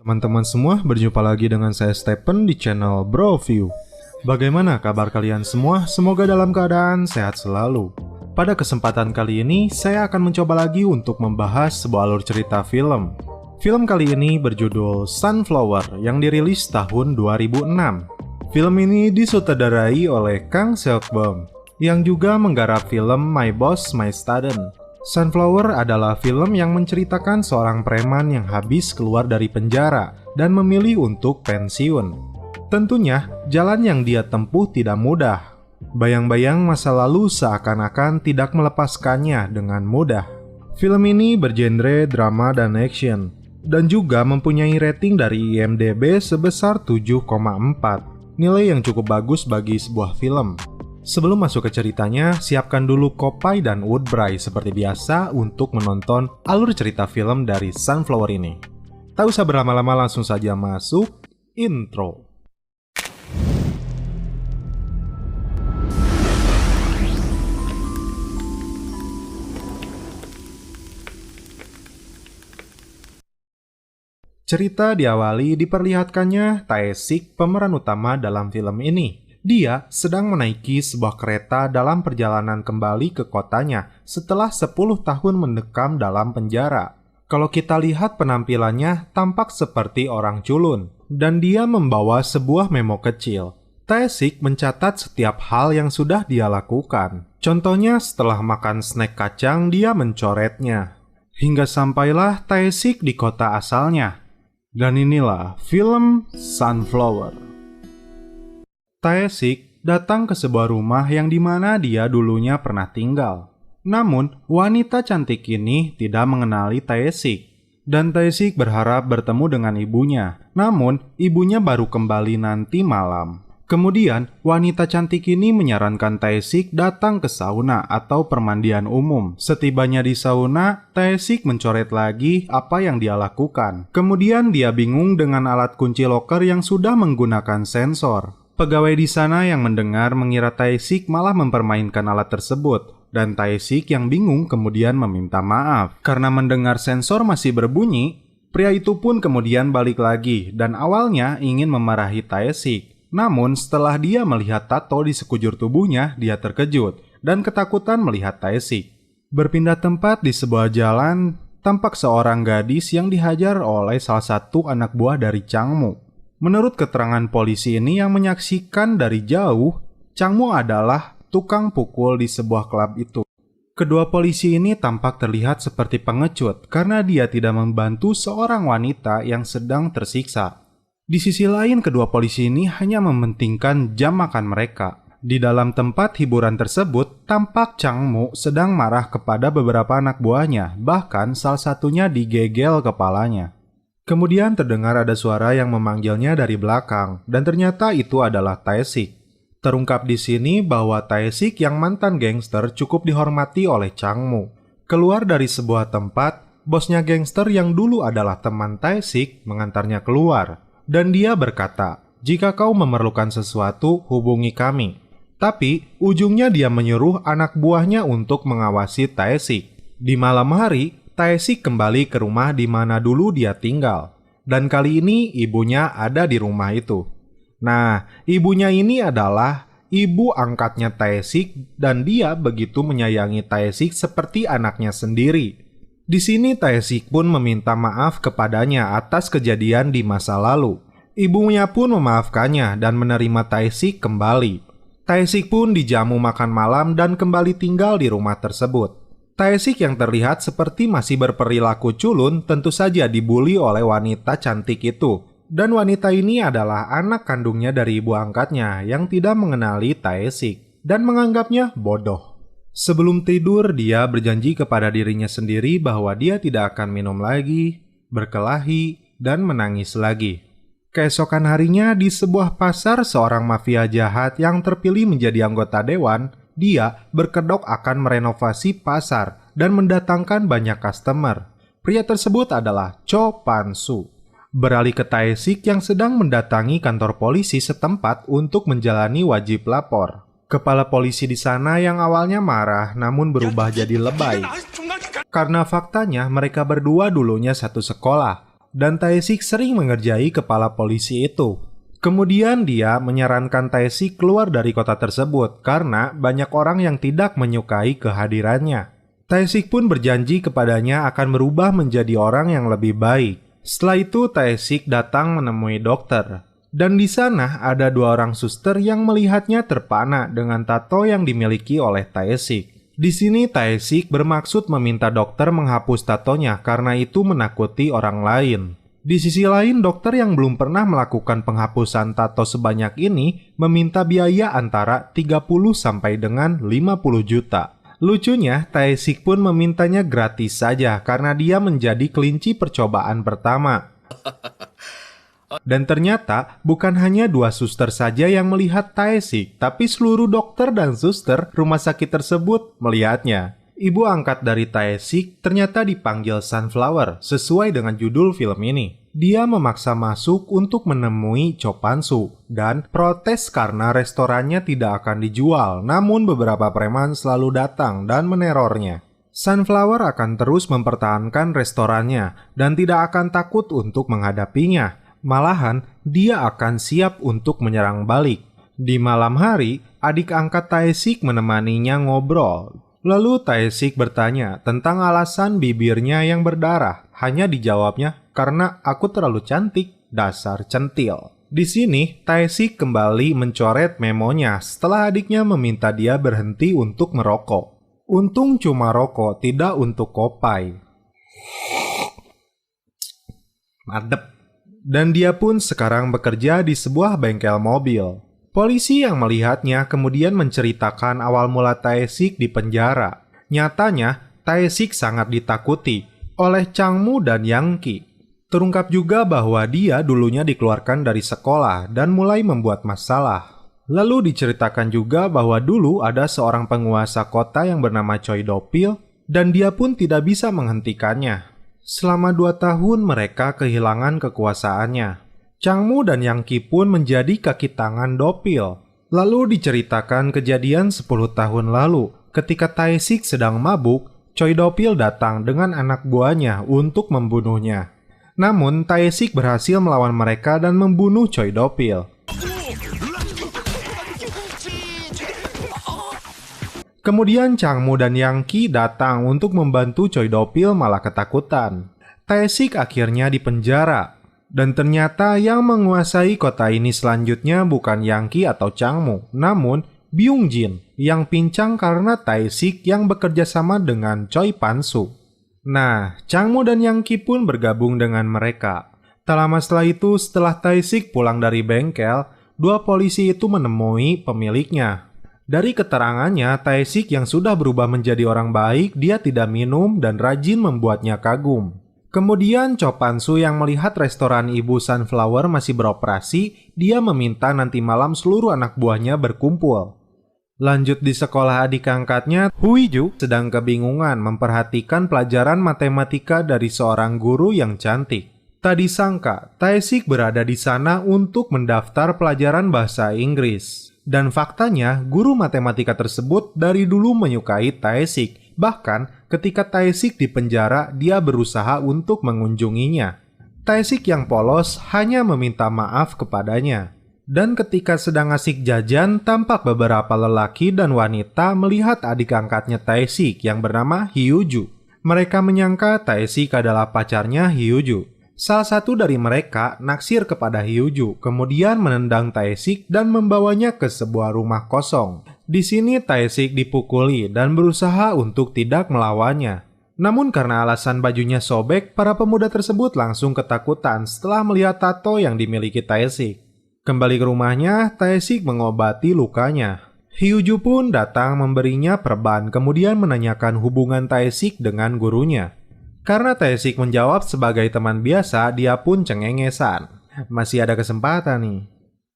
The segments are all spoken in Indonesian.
Teman-teman semua, berjumpa lagi dengan saya Stephen di channel Broview. Bagaimana kabar kalian semua? Semoga dalam keadaan sehat selalu. Pada kesempatan kali ini, saya akan mencoba lagi untuk membahas sebuah alur cerita film. Film kali ini berjudul Sunflower yang dirilis tahun 2006. Film ini disutradarai oleh Kang Seok-bum yang juga menggarap film My Boss My Student. Sunflower adalah film yang menceritakan seorang preman yang habis keluar dari penjara dan memilih untuk pensiun. Tentunya, jalan yang dia tempuh tidak mudah. Bayang-bayang masa lalu seakan-akan tidak melepaskannya dengan mudah. Film ini bergenre drama dan action, dan juga mempunyai rating dari IMDb sebesar 7,4. Nilai yang cukup bagus bagi sebuah film. Sebelum masuk ke ceritanya, siapkan dulu kopai dan woodbray seperti biasa untuk menonton alur cerita film dari Sunflower ini. Tak usah berlama-lama, langsung saja masuk intro. Cerita diawali diperlihatkannya Tae-sik, pemeran utama dalam film ini. Dia sedang menaiki sebuah kereta dalam perjalanan kembali ke kotanya setelah 10 tahun mendekam dalam penjara. Kalau kita lihat penampilannya, tampak seperti orang culun, dan dia membawa sebuah memo kecil. Tae-sik mencatat setiap hal yang sudah dia lakukan. Contohnya, setelah makan snack kacang, dia mencoretnya. Hingga sampailah Tae-sik di kota asalnya. Dan inilah film Sunflower. Tae-sik datang ke sebuah rumah yang dimana dia dulunya pernah tinggal. Namun, wanita cantik ini tidak mengenali Tae-sik. Dan Tae-sik berharap bertemu dengan ibunya. Namun, ibunya baru kembali nanti malam. Kemudian, wanita cantik ini menyarankan Tae-sik datang ke sauna atau permandian umum. Setibanya di sauna, Tae-sik mencoret lagi apa yang dia lakukan. Kemudian dia bingung dengan alat kunci loker yang sudah menggunakan sensor. Pegawai di sana yang mendengar mengira Tae-sik malah mempermainkan alat tersebut, dan Tae-sik yang bingung kemudian meminta maaf. Karena mendengar sensor masih berbunyi, pria itu pun kemudian balik lagi dan awalnya ingin memarahi Tae-sik. Namun setelah dia melihat tato di sekujur tubuhnya, dia terkejut dan ketakutan melihat Tae-sik. Berpindah tempat di sebuah jalan, tampak seorang gadis yang dihajar oleh salah satu anak buah dari Changmu. Menurut keterangan polisi ini yang menyaksikan dari jauh, Changmu adalah tukang pukul di sebuah klub itu. Kedua polisi ini tampak terlihat seperti pengecut karena dia tidak membantu seorang wanita yang sedang tersiksa. Di sisi lain, kedua polisi ini hanya mementingkan jam makan mereka. Di dalam tempat hiburan tersebut, tampak Changmu sedang marah kepada beberapa anak buahnya, bahkan salah satunya digegel kepalanya. Kemudian terdengar ada suara yang memanggilnya dari belakang, dan ternyata itu adalah Tae-sik. Terungkap di sini bahwa Tae-sik yang mantan gangster cukup dihormati oleh Changmu. Keluar dari sebuah tempat, bosnya gangster yang dulu adalah teman Tae-sik mengantarnya keluar. Dan dia berkata, "Jika kau memerlukan sesuatu, hubungi kami." Tapi, ujungnya dia menyuruh anak buahnya untuk mengawasi Tae-sik. Di malam hari, Tae-sik kembali ke rumah di mana dulu dia tinggal. Dan kali ini ibunya ada di rumah itu. Nah, ibunya ini adalah ibu angkatnya Tae-sik dan dia begitu menyayangi Tae-sik seperti anaknya sendiri. Di sini Tae-sik pun meminta maaf kepadanya atas kejadian di masa lalu. Ibunya pun memaafkannya dan menerima Tae-sik kembali. Tae-sik pun dijamu makan malam dan kembali tinggal di rumah tersebut. Tae-sik yang terlihat seperti masih berperilaku culun tentu saja dibully oleh wanita cantik itu. Dan wanita ini adalah anak kandungnya dari ibu angkatnya yang tidak mengenali Tae-sik dan menganggapnya bodoh. Sebelum tidur, dia berjanji kepada dirinya sendiri bahwa dia tidak akan minum lagi, berkelahi, dan menangis lagi. Keesokan harinya di sebuah pasar, seorang mafia jahat yang terpilih menjadi anggota dewan, dia berkedok akan merenovasi pasar dan mendatangkan banyak customer. Pria tersebut adalah Cho Pan-soo. Beralih ke Tae-sik yang sedang mendatangi kantor polisi setempat untuk menjalani wajib lapor. Kepala polisi di sana yang awalnya marah namun berubah jadi lebay. Karena faktanya mereka berdua dulunya satu sekolah. dan Tae-sik sering mengerjai kepala polisi itu. Kemudian dia menyarankan Tae-sik keluar dari kota tersebut karena banyak orang yang tidak menyukai kehadirannya. Tae-sik pun berjanji kepadanya akan berubah menjadi orang yang lebih baik. Setelah itu Tae-sik datang menemui dokter. Dan di sana ada 2 orang suster yang melihatnya terpana dengan tato yang dimiliki oleh Tae-sik. Di sini Tae-sik bermaksud meminta dokter menghapus tatonya karena itu menakuti orang lain. Di sisi lain, dokter yang belum pernah melakukan penghapusan tato sebanyak ini meminta biaya antara 30 sampai dengan 50 juta. Lucunya, Tae-sik pun memintanya gratis saja karena dia menjadi kelinci percobaan pertama. Dan ternyata bukan hanya 2 suster saja yang melihat Tae-sik, tapi seluruh dokter dan suster rumah sakit tersebut melihatnya. Ibu angkat dari Tae-sik ternyata dipanggil Sunflower sesuai dengan judul film ini. Dia memaksa masuk untuk menemui Cho Pan-soo dan protes karena restorannya tidak akan dijual, namun beberapa preman selalu datang dan menerornya. Sunflower akan terus mempertahankan restorannya dan tidak akan takut untuk menghadapinya. Malahan, dia akan siap untuk menyerang balik. Di malam hari, adik angkat Tae-sik menemaninya ngobrol. Lalu Tae-sik bertanya tentang alasan bibirnya yang berdarah. Hanya dijawabnya, karena aku terlalu cantik, dasar centil. Di sini, Tae-sik kembali mencoret memonya setelah adiknya meminta dia berhenti untuk merokok. Untung cuma rokok, tidak untuk kopai. Mantep. Dan dia pun sekarang bekerja di sebuah bengkel mobil. Polisi yang melihatnya kemudian menceritakan awal mula Tae-sik di penjara. Nyatanya, Tae-sik sangat ditakuti oleh Changmu dan Yang-ki. Terungkap juga bahwa dia dulunya dikeluarkan dari sekolah dan mulai membuat masalah. Lalu diceritakan juga bahwa dulu ada seorang penguasa kota yang bernama Choi Do-pil dan dia pun tidak bisa menghentikannya. Selama 2 tahun mereka kehilangan kekuasaannya. Changmu dan Yang-ki pun menjadi kaki tangan Do-pil. Lalu diceritakan kejadian 10 tahun lalu ketika Tae-sik sedang mabuk, Choi Do-pil datang dengan anak buahnya untuk membunuhnya. Namun Tae-sik berhasil melawan mereka dan membunuh Choi Do-pil. Kemudian Changmu dan Yang-ki datang untuk membantu Choi Do-pil malah ketakutan. Tae-sik akhirnya dipenjara. Dan ternyata yang menguasai kota ini selanjutnya bukan Yang-ki atau Changmu, namun Byung-jin yang pincang karena Tae-sik yang bekerja sama dengan Choi Pan-soo. Nah, Changmu dan Yang-ki pun bergabung dengan mereka. Tak lama setelah itu, setelah Tae-sik pulang dari bengkel, 2 polisi itu menemui pemiliknya. Dari keterangannya, Tae-sik yang sudah berubah menjadi orang baik, dia tidak minum dan rajin membuatnya kagum. Kemudian Cho Pan-soo yang melihat restoran Ibu Sunflower masih beroperasi, dia meminta nanti malam seluruh anak buahnya berkumpul. Lanjut di sekolah adik angkatnya, Huiju sedang kebingungan memperhatikan pelajaran matematika dari seorang guru yang cantik. Tak disangka, Tae-sik berada di sana untuk mendaftar pelajaran bahasa Inggris. Dan faktanya, guru matematika tersebut dari dulu menyukai Tae-sik. Bahkan, ketika Tae-sik di penjara, dia berusaha untuk mengunjunginya. Tae-sik yang polos hanya meminta maaf kepadanya. Dan ketika sedang asik jajan, tampak beberapa lelaki dan wanita melihat adik angkatnya Tae-sik yang bernama Hyuju. Mereka menyangka Tae-sik adalah pacarnya Hyuju. Salah satu dari mereka naksir kepada Hyuju, kemudian menendang Tae-sik dan membawanya ke sebuah rumah kosong. Di sini Tae-sik dipukuli dan berusaha untuk tidak melawannya. Namun karena alasan bajunya sobek, para pemuda tersebut langsung ketakutan setelah melihat tato yang dimiliki Tae-sik. Kembali ke rumahnya, Tae-sik mengobati lukanya. Hyuju pun datang memberinya perban, kemudian menanyakan hubungan Tae-sik dengan gurunya. Karena Tae-sik menjawab sebagai teman biasa, dia pun cengengesan. Masih ada kesempatan nih.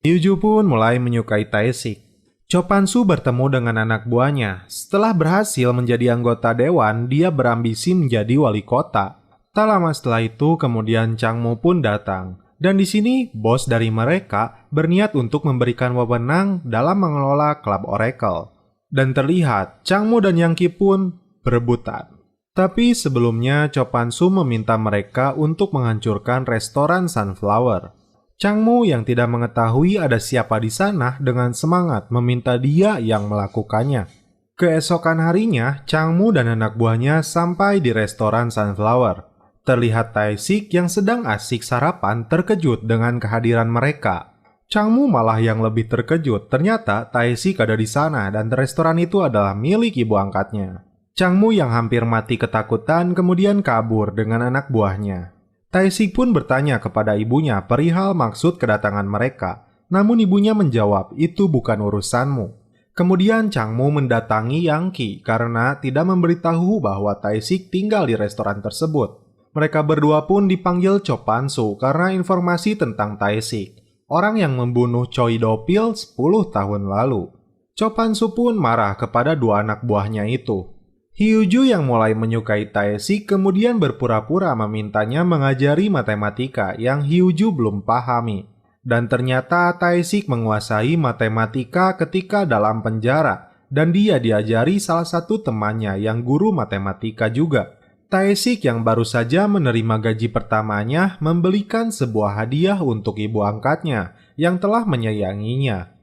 Hyuju pun mulai menyukai Tae-sik. Cho Pan-soo bertemu dengan anak buahnya. Setelah berhasil menjadi anggota dewan, dia berambisi menjadi wali kota. Tak lama setelah itu, kemudian Changmu pun datang. Dan di sini, bos dari mereka berniat untuk memberikan wewenang dalam mengelola klub Oracle. Dan terlihat, Changmu dan Yang-ki pun berebutan. Tapi sebelumnya Cho Pan-su meminta mereka untuk menghancurkan restoran Sunflower. Chang-mu yang tidak mengetahui ada siapa di sana dengan semangat meminta dia yang melakukannya. Keesokan harinya, Chang-mu dan anak buahnya sampai di restoran Sunflower. Terlihat Tae-sik yang sedang asik sarapan terkejut dengan kehadiran mereka. Chang-mu malah yang lebih terkejut, ternyata Tae-sik ada di sana dan restoran itu adalah milik ibu angkatnya. Chang-mu yang hampir mati ketakutan kemudian kabur dengan anak buahnya. Tae-sik pun bertanya kepada ibunya perihal maksud kedatangan mereka, namun ibunya menjawab, itu bukan urusanmu. Kemudian Chang-mu mendatangi Yang Ki karena tidak memberitahu bahwa Tae-sik tinggal di restoran tersebut. Mereka berdua pun dipanggil Cho Pan-su karena informasi tentang Tae-sik, orang yang membunuh Choi Do-pil 10 tahun lalu. Cho Pan-su pun marah kepada dua anak buahnya itu. Hyu-ju yang mulai menyukai Tae-sik kemudian berpura-pura memintanya mengajari matematika yang Hyu-ju belum pahami. Dan ternyata Tae-sik menguasai matematika ketika dalam penjara dan dia diajari salah satu temannya yang guru matematika juga. Tae-sik yang baru saja menerima gaji pertamanya membelikan sebuah hadiah untuk ibu angkatnya yang telah menyayanginya.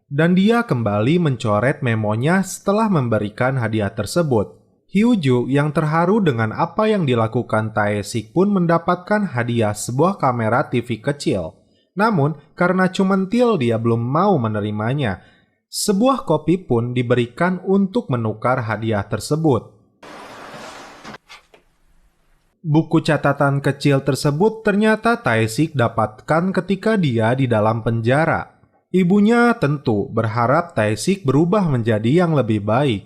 Dan dia kembali mencoret memonya setelah memberikan hadiah tersebut. Hyu-ju yang terharu dengan apa yang dilakukan Tae-sik pun mendapatkan hadiah sebuah kamera TV kecil. Namun, karena cumentil dia belum mau menerimanya. Sebuah kopi pun diberikan untuk menukar hadiah tersebut. Buku catatan kecil tersebut ternyata Tae-sik dapatkan ketika dia di dalam penjara. Ibunya tentu berharap Tae-sik berubah menjadi yang lebih baik.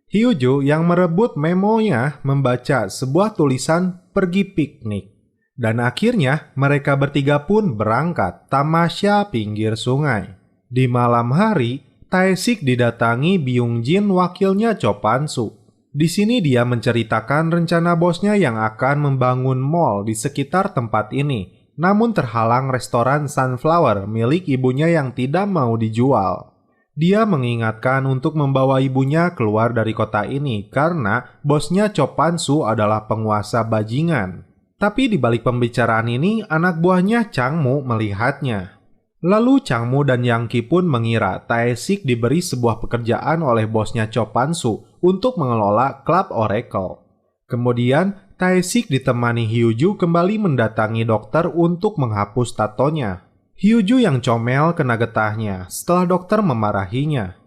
Hyu-ju yang merebut memonya membaca sebuah tulisan pergi piknik. Dan akhirnya mereka bertiga pun berangkat tamasya pinggir sungai. Di malam hari, Tae-sik didatangi Byung-jin wakilnya Cho Pan-su. Di sini dia menceritakan rencana bosnya yang akan membangun mall di sekitar tempat ini, namun terhalang restoran Sunflower milik ibunya yang tidak mau dijual. Dia mengingatkan untuk membawa ibunya keluar dari kota ini karena bosnya Cho Pan-su adalah penguasa bajingan. Tapi di balik pembicaraan ini, anak buahnya Chang-mu melihatnya. Lalu Chang-mu dan Yang Ki pun mengira Tae-sik diberi sebuah pekerjaan oleh bosnya Cho Pan-su untuk mengelola klub Oracle. Kemudian Tae-sik ditemani Hyu-ju kembali mendatangi dokter untuk menghapus tatonya. Hyu-ju yang comel kena getahnya setelah dokter memarahinya.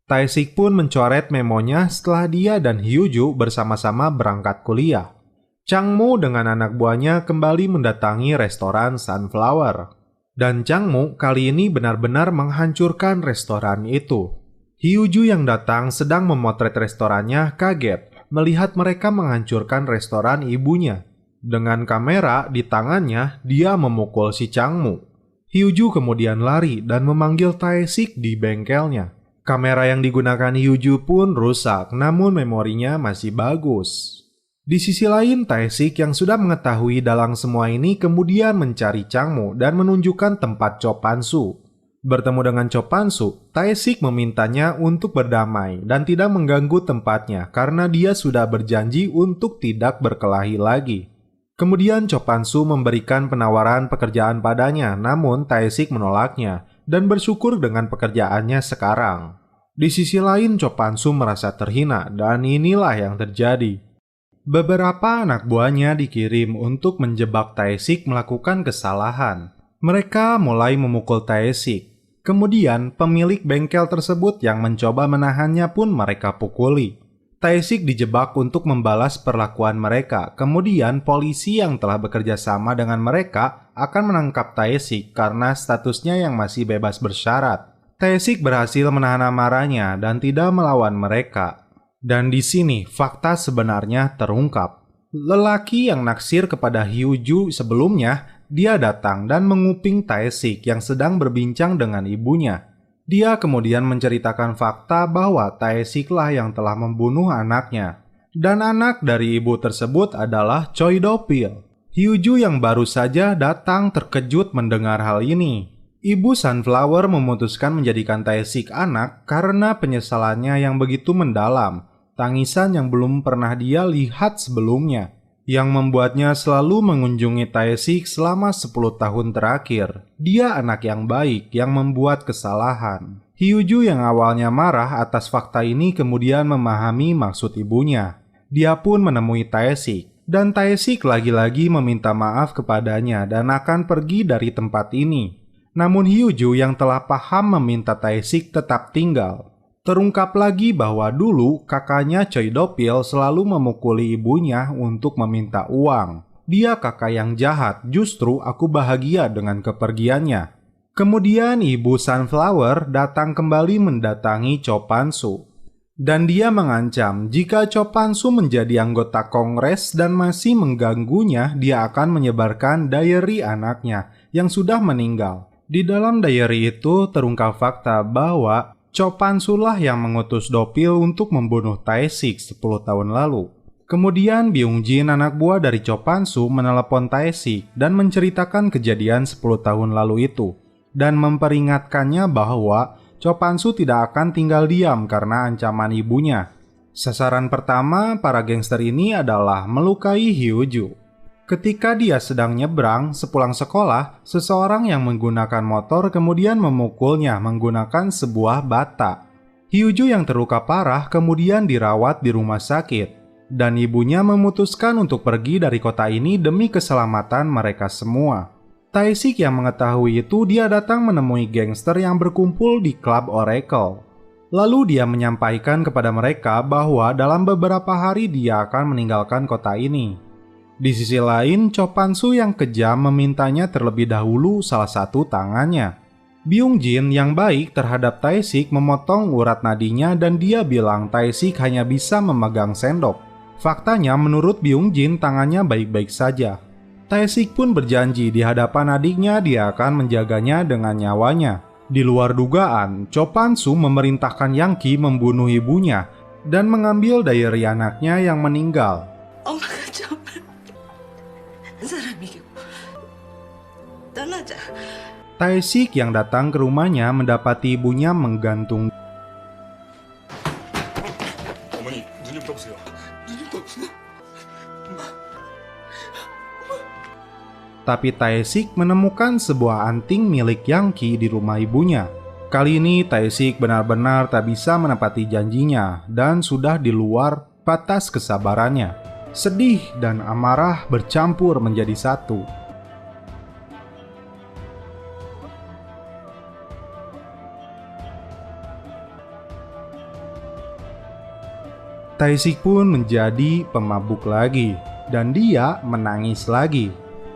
Tae-sik pun mencoret memonya setelah dia dan Hyu-ju bersama-sama berangkat kuliah. Chang-mu dengan anak buahnya kembali mendatangi restoran Sunflower. Dan Chang-mu kali ini benar-benar menghancurkan restoran itu. Hyu-ju yang datang sedang memotret restorannya kaget melihat mereka menghancurkan restoran ibunya. Dengan kamera di tangannya, dia memukul si Chang-mu. Hyu-ju kemudian lari dan memanggil Tae-sik di bengkelnya. Kamera yang digunakan Hyu-ju pun rusak, namun memorinya masih bagus. Di sisi lain, Tae-sik yang sudah mengetahui dalang semua ini kemudian mencari Chang-mu dan menunjukkan tempat Cho Pan-su. Bertemu dengan Cho Pan-su, Tae-sik memintanya untuk berdamai dan tidak mengganggu tempatnya karena dia sudah berjanji untuk tidak berkelahi lagi. Kemudian Cho Pan-su memberikan penawaran pekerjaan padanya, namun Tae-sik menolaknya dan bersyukur dengan pekerjaannya sekarang. Di sisi lain, Cho Pan-su merasa terhina dan inilah yang terjadi. Beberapa anak buahnya dikirim untuk menjebak Tae-sik melakukan kesalahan. Mereka mulai memukul Tae-sik. Kemudian pemilik bengkel tersebut yang mencoba menahannya pun mereka pukuli. Tae-sik dijebak untuk membalas perlakuan mereka. Kemudian polisi yang telah bekerja sama dengan mereka akan menangkap Tae-sik karena statusnya yang masih bebas bersyarat. Tae-sik berhasil menahan amarahnya dan tidak melawan mereka. Dan di sini fakta sebenarnya terungkap. Lelaki yang naksir kepada Hyu-ju sebelumnya, dia datang dan menguping Tae-sik yang sedang berbincang dengan ibunya. Dia kemudian menceritakan fakta bahwa Taesik lah yang telah membunuh anaknya. Dan anak dari ibu tersebut adalah Choi Do-pil. Hyuju yang baru saja datang terkejut mendengar hal ini. Ibu Sunflower memutuskan menjadikan Taesik anak karena penyesalannya yang begitu mendalam, tangisan yang belum pernah dia lihat sebelumnya, yang membuatnya selalu mengunjungi Taesik selama 10 tahun terakhir. Dia anak yang baik yang membuat kesalahan. Hyuju yang awalnya marah atas fakta ini kemudian memahami maksud ibunya. Dia pun menemui Taesik, dan Taesik lagi-lagi meminta maaf kepadanya dan akan pergi dari tempat ini. Namun Hyuju yang telah paham meminta Taesik tetap tinggal. Terungkap lagi bahwa dulu kakaknya Choi Do-pil selalu memukuli ibunya untuk meminta uang. Dia kakak yang jahat, justru aku bahagia dengan kepergiannya. Kemudian ibu Sunflower datang kembali mendatangi Cho Pan-su. Dan dia mengancam jika Cho Pan-su menjadi anggota kongres dan masih mengganggunya, dia akan menyebarkan diary anaknya yang sudah meninggal. Di dalam diary itu terungkap fakta bahwa Cho Pan-su lah yang mengutus Do-pil untuk membunuh Taesik 10 tahun lalu. Kemudian Byung-jin, anak buah dari Cho Pan-su, menelepon Taesik dan menceritakan kejadian 10 tahun lalu itu dan memperingatkannya bahwa Cho Pan-su tidak akan tinggal diam karena ancaman ibunya. Sasaran pertama para gangster ini adalah melukai Hyuju. Ketika dia sedang nyebrang sepulang sekolah, seseorang yang menggunakan motor kemudian memukulnya menggunakan sebuah bata. Hyuju yang terluka parah kemudian dirawat di rumah sakit, dan ibunya memutuskan untuk pergi dari kota ini demi keselamatan mereka semua. Taesik yang mengetahui itu, dia datang menemui gangster yang berkumpul di klub Oracle. Lalu dia menyampaikan kepada mereka bahwa dalam beberapa hari dia akan meninggalkan kota ini. Di sisi lain, Cho Pan-su yang kejam memintanya terlebih dahulu salah satu tangannya. Byung-jin yang baik terhadap Taesik memotong urat nadinya dan dia bilang Taesik hanya bisa memegang sendok. Faktanya menurut Byung-jin tangannya baik-baik saja. Taesik pun berjanji di hadapan adiknya dia akan menjaganya dengan nyawanya. Di luar dugaan, Cho Pan-su memerintahkan Yang Ki membunuh ibunya dan mengambil diary anaknya yang meninggal. Taesik yang datang ke rumahnya mendapati ibunya menggantung. Tapi Taesik menemukan sebuah anting milik Yang Ki di rumah ibunya. Kali ini Taesik benar-benar tak bisa menepati janjinya dan sudah di luar batas kesabarannya. Sedih dan amarah bercampur menjadi satu. Taesik pun menjadi pemabuk lagi, dan dia menangis lagi.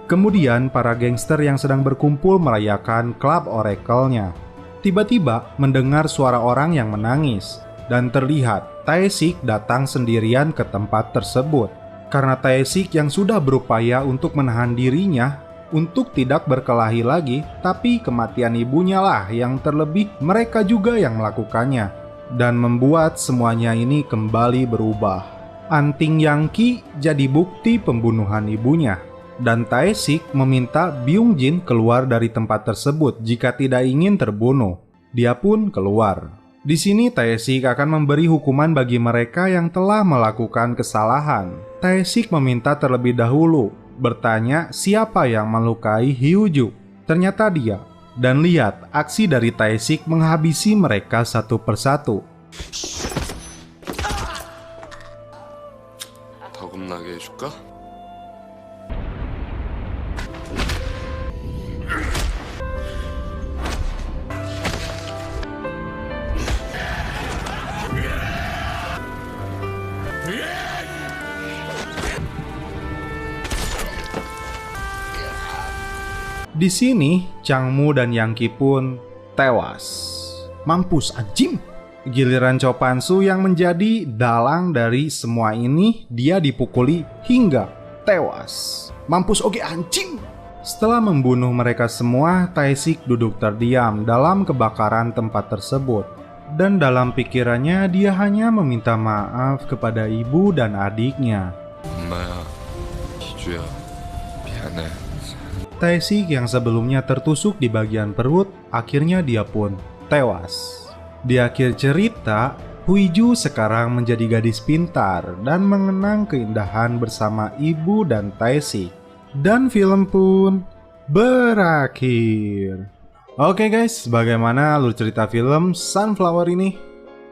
Kemudian para gangster yang sedang berkumpul merayakan klub Oracle-nya tiba-tiba mendengar suara orang yang menangis, dan terlihat Taesik datang sendirian ke tempat tersebut. Karena Taesik yang sudah berupaya untuk menahan dirinya untuk tidak berkelahi lagi, tapi kematian ibunya lah yang terlebih mereka juga yang melakukannya. Dan membuat semuanya ini kembali berubah. Anting Yang Ki jadi bukti pembunuhan ibunya. Dan Taesik meminta Byung-jin keluar dari tempat tersebut jika tidak ingin terbunuh. Dia pun keluar. Di sini Taesik akan memberi hukuman bagi mereka yang telah melakukan kesalahan. Taesik meminta terlebih dahulu, bertanya siapa yang melukai Hyuju. Ternyata dia. Dan lihat, aksi dari Taesik menghabisi mereka satu persatu. 어긋나게 해줄까? Di sini, Changmu dan Yang Ki pun tewas. Mampus anjing! Giliran Cho Pan-su yang menjadi dalang dari semua ini, dia dipukuli hingga tewas. Mampus oke anjing! Setelah membunuh mereka semua, Tae-sik duduk terdiam dalam kebakaran tempat tersebut. Dan dalam pikirannya dia hanya meminta maaf kepada ibu dan adiknya. 엄마야, 기주야, 미안해. Tae-sik yang sebelumnya tertusuk di bagian perut, akhirnya dia pun tewas. Di akhir cerita, Huiju sekarang menjadi gadis pintar dan mengenang keindahan bersama ibu dan Tae-sik. Dan film pun berakhir. Oke guys, bagaimana alur cerita film Sunflower ini?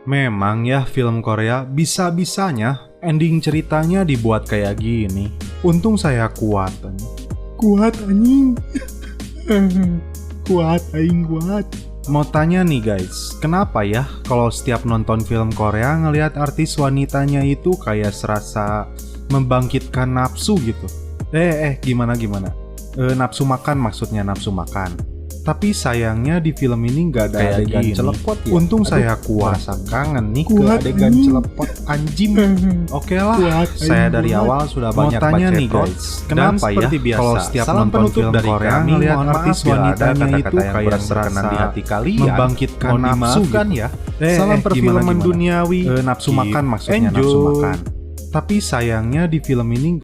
Memang ya film Korea bisa-bisanya ending ceritanya dibuat kayak gini. Untung saya kuat. Kuat anjing. Kuat aing kuat. Mau tanya nih guys, kenapa ya kalau setiap nonton film Korea ngelihat artis wanitanya itu kayak serasa membangkitkan nafsu gitu? Gimana? Nafsu makan maksudnya, nafsu makan. Tapi sayangnya di film ini nggak ada adegan celepot ya. Untung saya kuat. Rasa kangen nih ke adegan celepot anjing. Oke lah, saya dari awal sudah banyak baca nih guys. Kenapa ya kalau setiap nonton film Korea ngelihat artis wanitanya itu kayak serasa di hati kalian membangkitkan nafsu kan ya? Salam perfilman duniawi. Nafsu makan maksudnya, nafsu makan. Tapi sayangnya di film ini